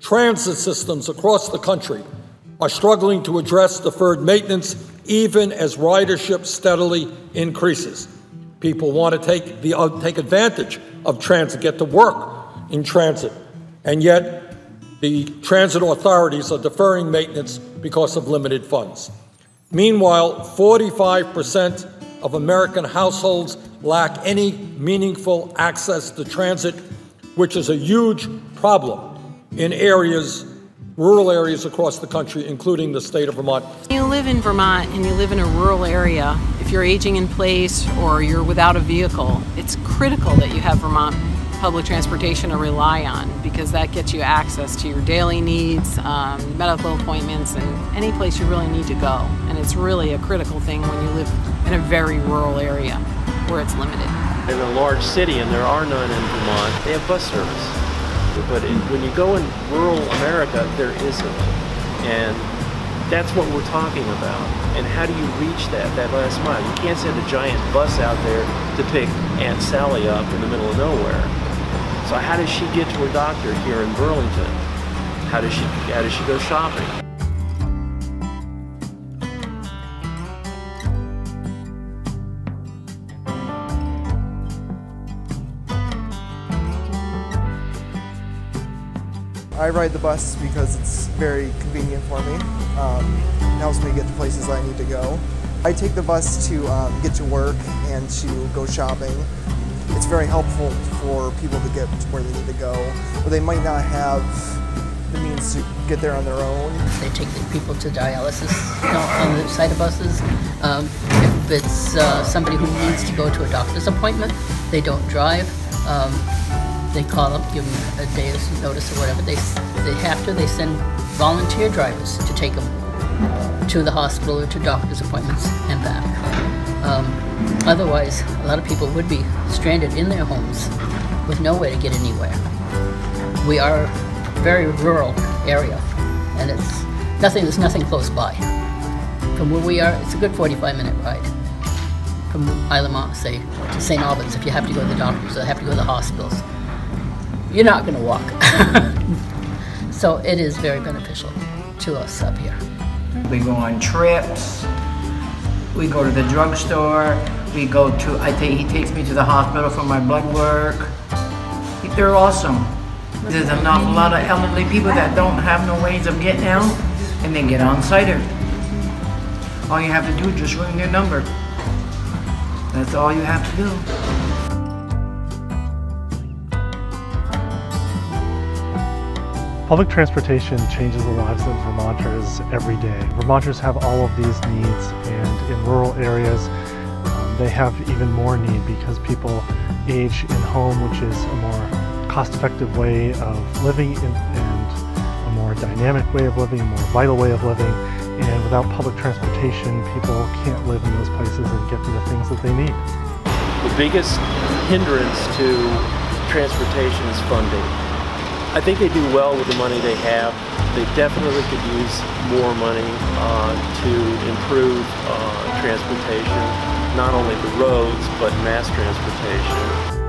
transit systems across the country are struggling to address deferred maintenance even as ridership steadily increases. People want to take advantage of transit, get to work in transit, and yet the transit authorities are deferring maintenance because of limited funds. Meanwhile, 45% of American households lack any meaningful access to transit, which is a huge problem in rural areas across the country, including the state of Vermont. You live in Vermont and you live in a rural area, if you're aging in place or you're without a vehicle, it's critical that you have Vermont public transportation to rely on, because that gets you access to your daily needs, medical appointments, and any place you really need to go. And it's really a critical thing when you live in a very rural area where it's limited. In a large city, and there are none in Vermont, they have bus service. But when you go in rural America, there isn't. And that's what we're talking about. And how do you reach that last mile? You can't send a giant bus out there to pick Aunt Sally up in the middle of nowhere. So how does she get to her doctor here in Burlington? How does she go shopping? I ride the bus because it's very convenient for me. It helps me get to places I need to go. I take the bus to get to work and to go shopping. It's very helpful for people to get to where they need to go, but they might not have the means to get there on their own. They take the people to dialysis on the side of buses. If it's somebody who needs to go to a doctor's appointment, they don't drive. They call up, give them a day's notice or whatever. They send volunteer drivers to take them to the hospital or to doctor's appointments and back. Otherwise, a lot of people would be stranded in their homes with no way to get anywhere. We are a very rural area, and there's nothing close by. From where we are, it's a good 45-minute ride. From Isle say, to St. Albans, if you have to go to the doctors or have to go to the hospitals. You're not going to walk. So it is very beneficial to us up here. We go on trips, we go to the drugstore, he takes me to the hospital for my blood work. They're awesome. There's an awful lot of elderly people that don't have no ways of getting out, and they get on cider. All you have to do is just ring their number. That's all you have to do. Public transportation changes the lives of Vermonters every day. Vermonters have all of these needs, and in rural areas they have even more need because people age in home, which is a more cost-effective way of living and a more dynamic way of living, a more vital way of living. And without public transportation, people can't live in those places and get to the things that they need. The biggest hindrance to transportation is funding. I think they do well with the money they have. They definitely could use more money to improve transportation, not only the roads, but mass transportation.